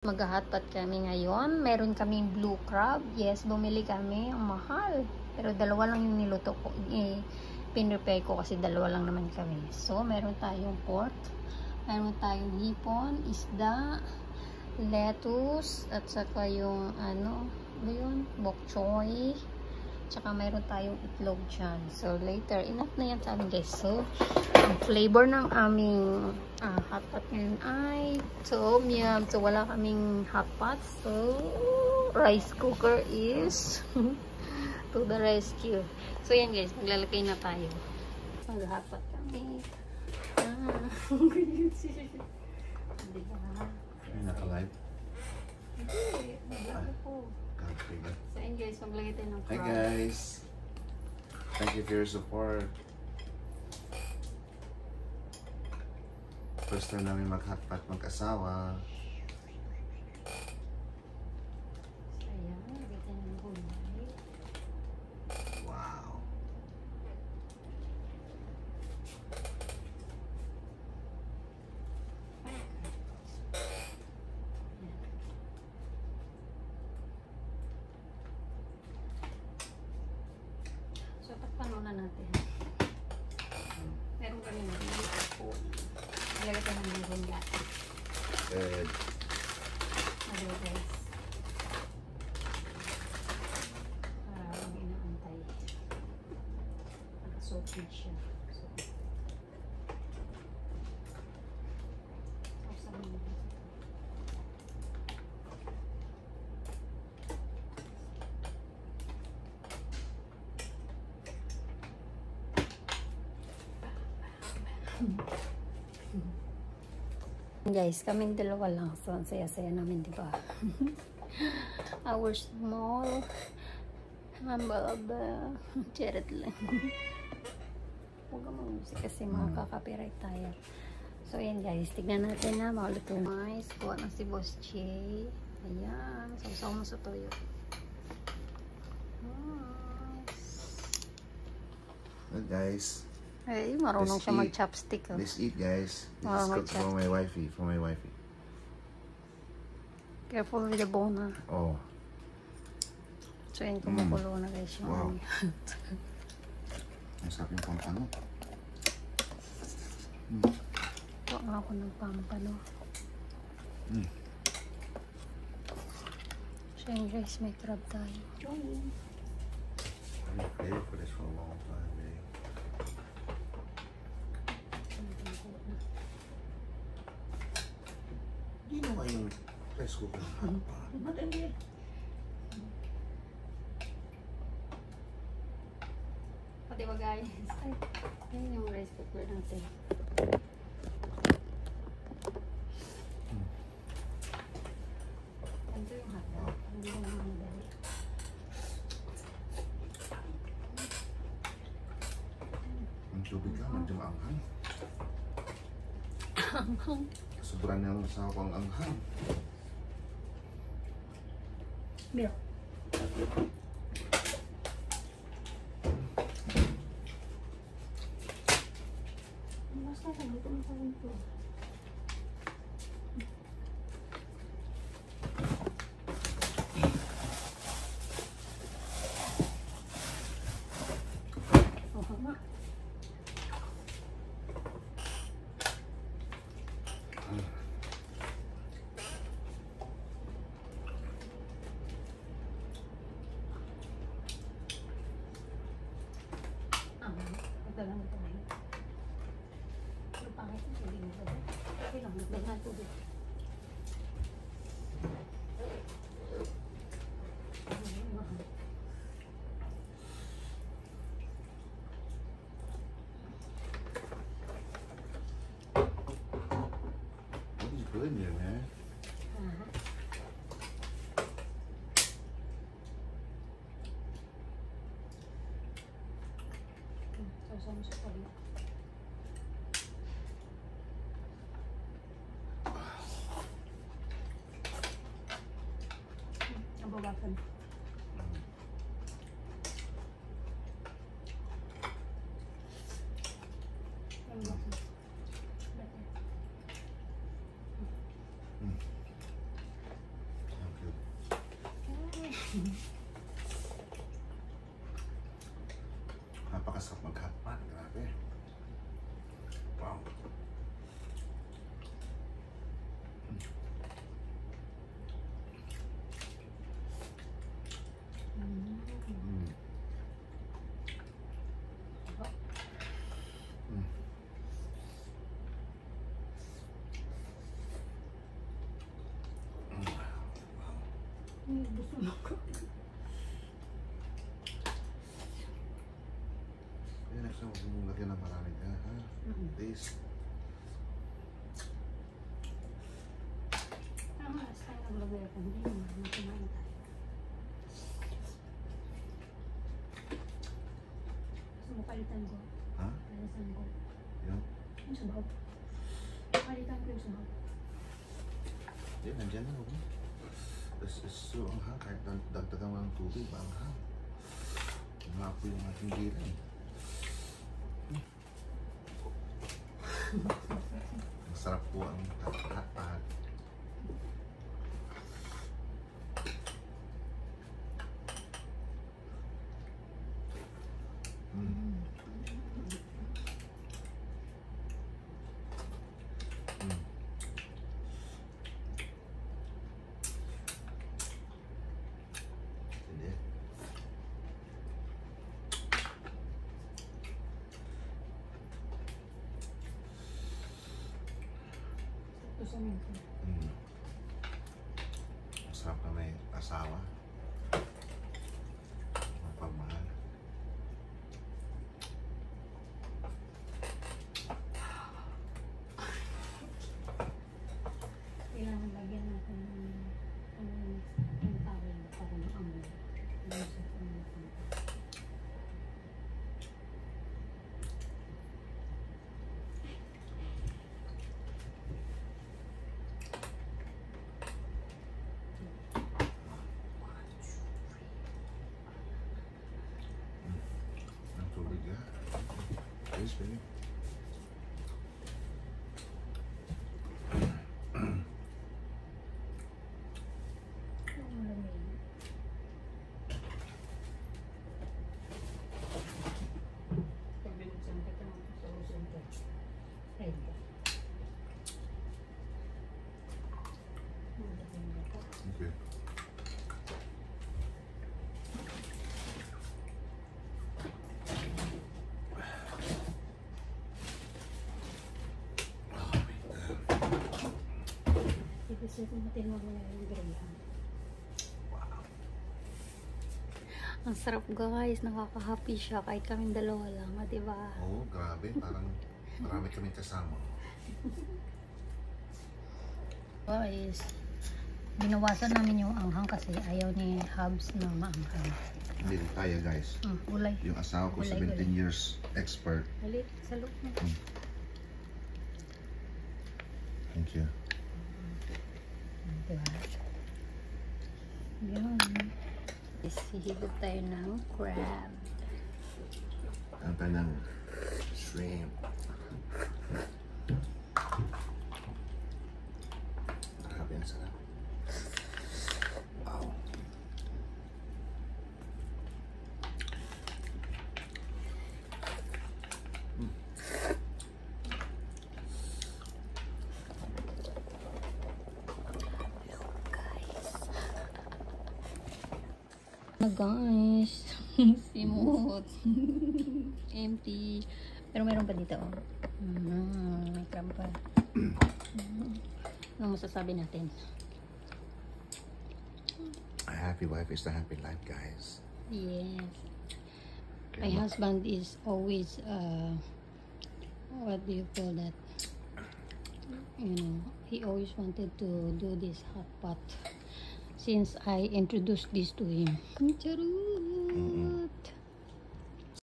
Mag-hotpot kami ngayon. Meron kaming blue crab. Yes, bumili kami. Ang mahal. Pero dalawa lang yung niluto ko. Pinrepare ko kasi dalawa lang naman kami. So, meron tayong pork. Meron tayong hipon, isda, lettuce, at saka yung ba yun? Bok choy. Tsaka meron tayong itlog dyan. So, later, enough na yan sa amin, guys. So, ang flavor ng aming hotpot ngayon ay tom yum. So, wala kaming hotpot. So, rice cooker is to the rescue. So, yan guys. Maglalagay na tayo. Mag-hotpot kami. Diba? Ay, naka-live? Hindi. Nag-live po. So, yan guys. Maglagay tayo ng Hi crab. guys! Thank you for your support. First time namin mag-hotpot mag-asawa. So, yan. Lagay tayo ng gulay. Wow! So, takpan muna natin. Meron kami na po. Lagay tayo ng meron lahat. Good. Hello guys. Parang inaantay. Nakasotin siya. So, sausawan mo. Guys, kaming dalawa lang. So, ang saya-saya namin, di ba? Our small hambalaba. Charot lang. Huwag ka mag-music kasi makaka-copyright tayo. So, ayan guys. Tignan natin na. Maluto. Nice. Kuha na si Boss Jay. Ayan. Sausaw mo sa toyo. Nice. Good guys. Ay, marunong siya mag-chopstick. Oh. Let's eat guys. This is Marunong cooked for my wifey. For my wifey. Careful with the bone, ha? Oh. So, ayan, kumukulo na guys yung Wow. Masarap yung pampano. Ito nga ako ng pampano. So, ayan guys, may crab tayo. I've been craving for this for a long time, babe. Di naman yung rice cooker ng hotpot. Madali. Pati ba guys? Ay, yan yung rice cooker natin. Ito yung hotpot. Hindi ko naman madali. Ang tubig ka, nandiyan maanghang. Anghang. Sobrang nang sawang anghang. Mira. Basta ka, ito mo sa ito. Oh, hama. Ito lang ito. Pero pangit yung tubig mo ba? Okay lang, magdagan tubig. What is good in here, man? Sausaw mo sa toyo. Nabawasan. Napakasarap mag-hotpot. Grabe. Wow. Kaya next time, huwag mong lagyan ng marami ka, ha? Please. Last time naglagay ako, hindi naman kumain tayo. Gusto mo palitan ko? Ha? Palitan ko. Yun. Yung sabaw. Palitan ko yung sabaw. Yan, nandyan na, huwag mo. It's so anghang, kahit dagdagan mo ng tubig, maanghang. Umapo yung ating dila eh. Masarap po ang hotpot. Hindi. Gusto mo ito. Masarap na may asawa. Mapagmahal. Kailangan lagyan natin ng tawag para maamoy. Ang tubig ka. Please, baby. Okay. Kasi kung matinwag mo na yung graham. Wow. Ang sarap guys, nakaka-happy siya kahit kaming dalawa lang, diba? Oo, grabe. Parang marami kaming kasama. Guys, binawasan namin yung anghang kasi ayaw ni Habs na maanghang. Hindi rin kaya, guys. Gulay. Yung asawa ko, Gulay, 17 gulay. years expert. Ulit, sa loob na. Thank you. Diba? Yun. Isihigop tayo ng crab. Ang tayo ng shrimp. Grabe, ang sarap. Wow. Guys, simot. Empty. Pero meron pa dito. May crab pa. Ano masasabi natin? A happy wife is a happy life, guys. Yes. My husband is always, what do you call that? You know, he always wanted to do this hot pot since I introduced this to him. Charot!